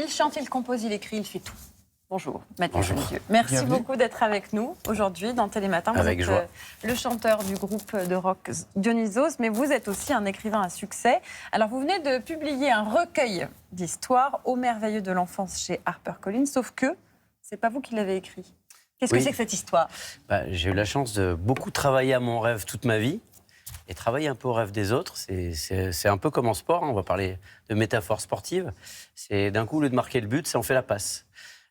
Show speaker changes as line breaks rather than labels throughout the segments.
Il chante, il compose, il écrit, il fait tout. Bonjour, Mathias Mathieu. Merci
Bienvenue.
beaucoup d'être avec nous aujourd'hui dans Télématin. Vous
Avec
êtes
joie.
Le chanteur du groupe de rock Dionysos, mais vous êtes aussi un écrivain à succès. Alors, vous venez de publier un recueil d'histoires au merveilleux de l'enfance chez HarperCollins, sauf que c'est pas vous qui l'avez écrit. Qu'est-ce que
Oui.
c'est que cette histoire?
J'ai eu la chance de beaucoup travailler à mon rêve toute ma vie et travailler un peu au rêve des autres. C'est un peu comme en sport, hein, on va parler de métaphore sportive. C'est d'un coup, au lieu de marquer le but, c'est on fait la passe.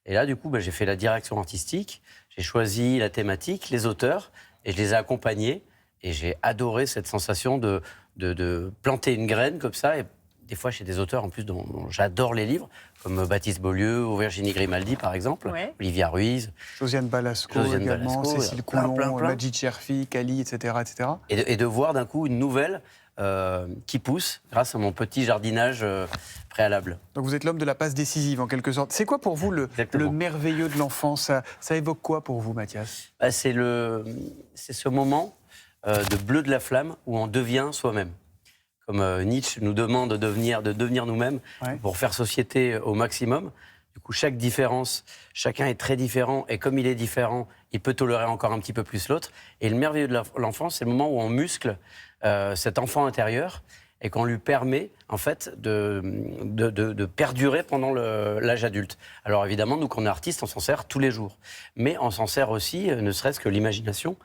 Et là, du coup, j'ai fait la direction artistique, j'ai choisi la thématique, les auteurs, et je les ai accompagnés. Et j'ai adoré cette sensation de planter une graine comme ça. Et des fois, chez des auteurs en plus dont j'adore les livres, comme Baptiste Beaulieu ou Virginie Grimaldi, par exemple,
Ouais.
Olivia Ruiz.
Josiane Balasco
Josiane
également,
Balasco,
Cécile
plein,
Coulon,
plein, plein.
Majid Cherfi, Kali, etc. etc.
Et de voir d'un coup une nouvelle qui pousse grâce à mon petit jardinage préalable.
Donc vous êtes l'homme de la passe décisive en quelque sorte. C'est quoi pour vous le
Exactement.
merveilleux de l'enfance, ça évoque quoi pour vous, Mathias?
C'est ce moment de bleu de la flamme où on devient soi-même. Comme Nietzsche nous demande de devenir nous-mêmes pour faire société au maximum. Du coup, chaque différence, chacun est très différent. Et comme il est différent, il peut tolérer encore un petit peu plus l'autre. Et le merveilleux de l'enfance, c'est le moment où on muscle cet enfant intérieur et qu'on lui permet, en fait, de perdurer pendant l'âge adulte. Alors évidemment, nous, quand on est artiste, on s'en sert tous les jours. Mais on s'en sert aussi, ne serait-ce que l'imagination,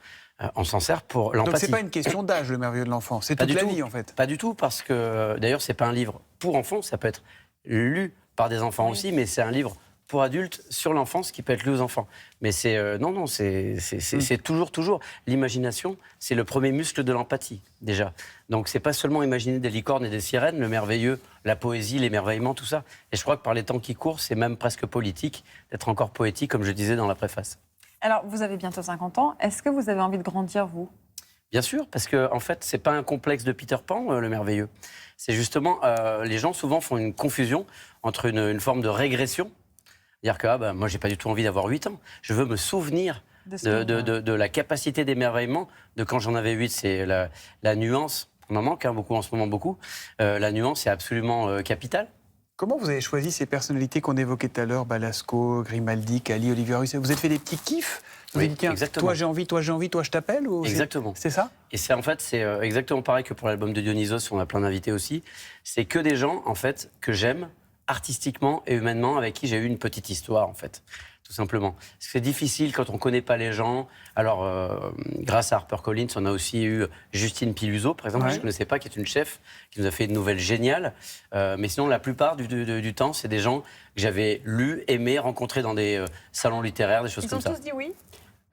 on s'en sert pour l'empathie.
Donc c'est pas une question d'âge, le merveilleux de l'enfance, c'est
Pas
toute
du
la
tout.
vie en fait.
Pas du tout, parce que d'ailleurs, c'est pas un livre pour enfants, ça peut être lu par des enfants aussi, mais c'est un livre pour adultes sur l'enfance qui peut être lu aux enfants. Mais c'est c'est toujours l'imagination, c'est le premier muscle de l'empathie déjà. Donc c'est pas seulement imaginer des licornes et des sirènes, le merveilleux, la poésie, l'émerveillement, tout ça. Et je crois que par les temps qui courent, c'est même presque politique d'être encore poétique, comme je disais dans la préface.
Alors, vous avez bientôt 50 ans. Est-ce que vous avez envie de grandir, vous?
Bien sûr, parce que en fait, c'est pas un complexe de Peter Pan, le merveilleux. C'est justement, les gens souvent font une confusion entre une forme de régression, dire que moi, j'ai pas du tout envie d'avoir 8 ans. Je veux me souvenir de la capacité d'émerveillement de quand j'en avais 8. C'est la nuance. On en manque beaucoup en ce moment, beaucoup. La nuance est absolument capitale.
Comment vous avez choisi ces personnalités qu'on évoquait tout à l'heure, Balasco, Grimaldi, Kali, Olivia Ruiz? Vous avez fait des petits kiffs? Vous
Oui,
avez dit, tiens,
exactement.
toi j'ai envie, toi je t'appelle ou
Exactement.
C'est ça?
Et c'est exactement pareil que pour l'album de Dionysos, on a plein d'invités aussi. C'est que des gens, en fait, que j'aime artistiquement et humainement, avec qui j'ai eu une petite histoire, en fait, tout simplement. Parce que c'est difficile quand on ne connaît pas les gens. Alors, grâce à HarperCollins, on a aussi eu Justine Piluzot, par exemple, que je ne connaissais pas, qui est une chef, qui nous a fait une nouvelle géniale. Mais sinon, la plupart du temps, c'est des gens que j'avais lus, aimés, rencontrés dans des salons littéraires, des choses comme ça.
Ils ont tous dit oui?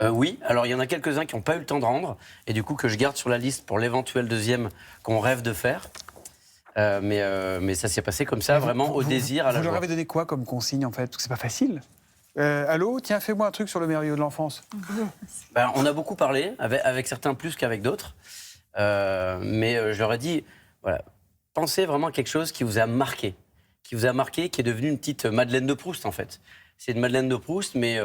Oui, alors il y en a quelques-uns qui n'ont pas eu le temps de rendre, et du coup que je garde sur la liste pour l'éventuel deuxième qu'on rêve de faire. Mais ça s'est passé comme ça, vraiment au désir, à la
Vous leur
joie.
avez donné quoi comme consigne en fait? Parce que c'est pas facile. Allô, tiens, fais-moi un truc sur le merveilleux de l'enfance.
On a beaucoup parlé, avec certains plus qu'avec d'autres, mais je leur ai dit, voilà, pensez vraiment à quelque chose qui vous a marqué, qui est devenu une petite Madeleine de Proust en fait. C'est une Madeleine de Proust, mais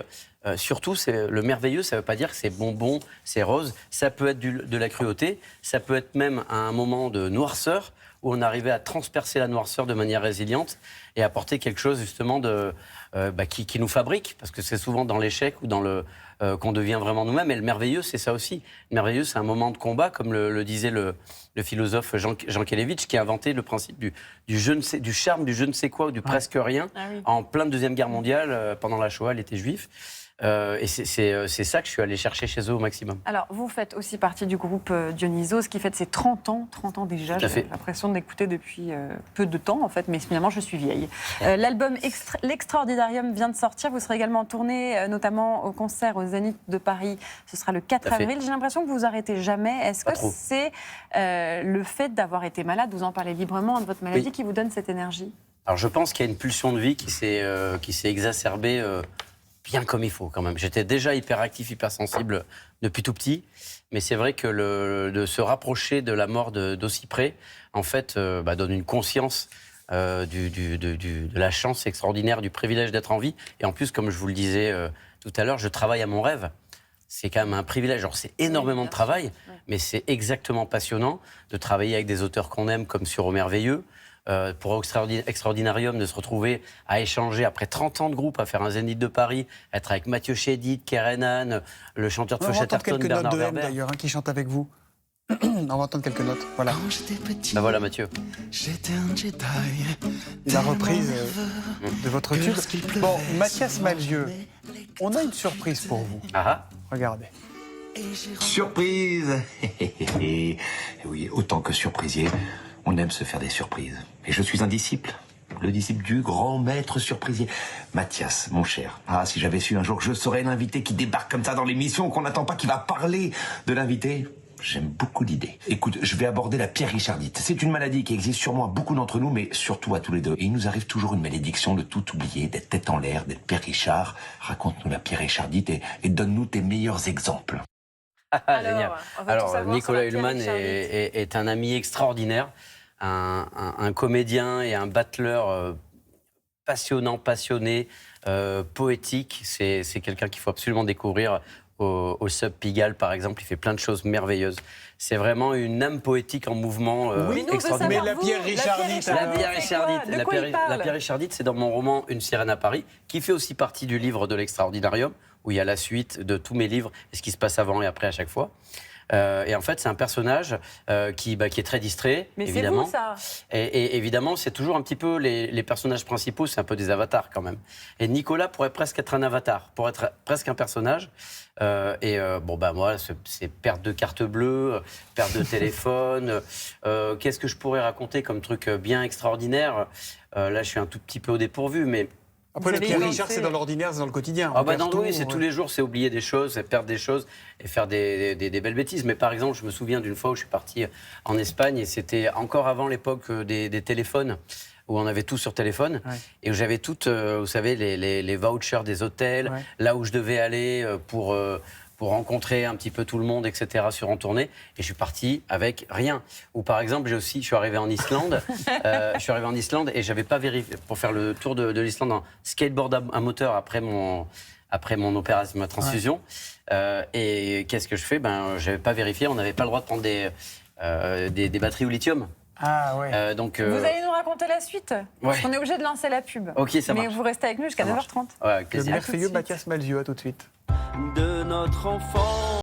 surtout, le merveilleux, ça ne veut pas dire que c'est bonbon, c'est rose. Ça peut être de la cruauté, ça peut être même à un moment de noirceur, où on arrivait à transpercer la noirceur de manière résiliente et apporter quelque chose justement qui nous fabrique, parce que c'est souvent dans l'échec ou dans qu'on devient vraiment nous-mêmes. Et le merveilleux, c'est ça aussi. Le merveilleux, c'est un moment de combat, comme le disait le philosophe Jean Kelevitch, qui a inventé le principe du charme, du je ne sais quoi ou du presque rien, en pleine Deuxième Guerre mondiale, pendant la Shoah, l'été juif. Et c'est ça que je suis allé chercher chez eux au maximum.
Alors, vous faites aussi partie du groupe Dionysos, qui fête ses 30 ans déjà. J'ai l'impression d'écouter depuis peu de temps, en fait, mais finalement, je suis vieille. L'album L'Extraordinarium vient de sortir. Vous serez également en tournée, notamment au concert au Zénith de Paris. Ce sera le 4 avril. J'ai l'impression que vous vous arrêtez jamais. Est-ce que c'est le fait d'avoir été malade, vous en parlez librement, de votre maladie, qui vous donne cette énergie?
Alors, je pense qu'il y a une pulsion de vie qui s'est exacerbée bien comme il faut quand même. J'étais déjà hyperactif, hypersensible depuis tout petit, mais c'est vrai que de se rapprocher de la mort d'aussi près, en fait, donne une conscience de la chance extraordinaire, du privilège d'être en vie. Et en plus, comme je vous le disais tout à l'heure, je travaille à mon rêve. C'est quand même un privilège. Alors, c'est énormément de travail, mais c'est exactement passionnant de travailler avec des auteurs qu'on aime, comme sur Au Merveilleux, pour Extraordinarium de se retrouver à échanger après 30 ans de groupe, à faire un Zénith de Paris, être avec Mathieu Chédid, Kerenan, le chanteur de
On va entendre
Chatterton,
quelques
Bernard
notes de M
Werber.
d'ailleurs, qui chante avec vous. On va entendre quelques notes. Voilà.
Quand j'étais petit,
Bah voilà Mathieu.
j'étais un Jedi.
La reprise de votre tube. Bon, Mathias Malzieu, on a une surprise pour vous.
Ah
Regardez.
Surprise. Oui, autant que surprisier, on aime se faire des surprises. Et je suis un disciple. Le disciple du grand maître surprisier. Mathias, mon cher. Ah, si j'avais su un jour que je serais l'invité qui débarque comme ça dans l'émission, qu'on n'attend pas, qui va parler de l'invité. J'aime beaucoup l'idée. Écoute, je vais aborder la pierre richardite. C'est une maladie qui existe sûrement à beaucoup d'entre nous, mais surtout à tous les deux. Et il nous arrive toujours une malédiction de tout oublier, d'être tête en l'air, d'être Pierre Richard. Raconte-nous la pierre richardite et donne-nous tes meilleurs exemples.
Génial. Alors, Nicolas Hulman est un ami extraordinaire, un comédien et un battleur passionnant, passionné, poétique. C'est quelqu'un qu'il faut absolument découvrir. Au Sub Pigalle, par exemple, il fait plein de choses merveilleuses. C'est vraiment une âme poétique en mouvement extraordinaire.
Mais la pierre richardite.
La pierre richardite,
De quoi il parle ?
la pierre richardite, c'est dans mon roman Une sirène à Paris, qui fait aussi partie du livre de l'Extraordinarium, où il y a la suite de tous mes livres et ce qui se passe avant et après à chaque fois. Et en fait, c'est un personnage qui est très distrait,
Mais
évidemment.
c'est vous, ça.
Et évidemment, c'est toujours un petit peu les personnages principaux, c'est un peu des avatars quand même. Et Nicolas pourrait presque être un avatar, pourrait être presque un personnage. Moi, c'est perte de carte bleue, perte de téléphone. Qu'est-ce que je pourrais raconter comme truc bien extraordinaire ? Là, je suis un tout petit peu au dépourvu, mais...
Après, le Pierre Richard, c'est dans l'ordinaire, c'est dans le quotidien.
Oui, c'est tous les jours, c'est oublier des choses, c'est perdre des choses et faire des belles bêtises. Mais par exemple, je me souviens d'une fois où je suis parti en Espagne et c'était encore avant l'époque des téléphones, où on avait tout sur téléphone, et où j'avais toutes, vous savez, les vouchers des hôtels, là où je devais aller pour rencontrer un petit peu tout le monde, etc., sur en tournée. Et je suis parti avec rien. Ou par exemple, je suis arrivé en Islande. Et j'avais pas vérifié pour faire le tour de l'Islande en skateboard à moteur après mon opération, ma transfusion. Et qu'est-ce que je fais ? J'avais pas vérifié. On n'avait pas le droit de prendre des batteries au lithium.
Ah ouais.
Donc,
Vous allez nous raconter la suite. Parce qu'on est obligé de lancer la pub.
Ok, ça marche.
Mais vous restez avec nous jusqu'à 9h30.
Ouais, avec
Le
plaisir.
merveilleux Mathias Malzieu, à tout de suite.
De notre enfant.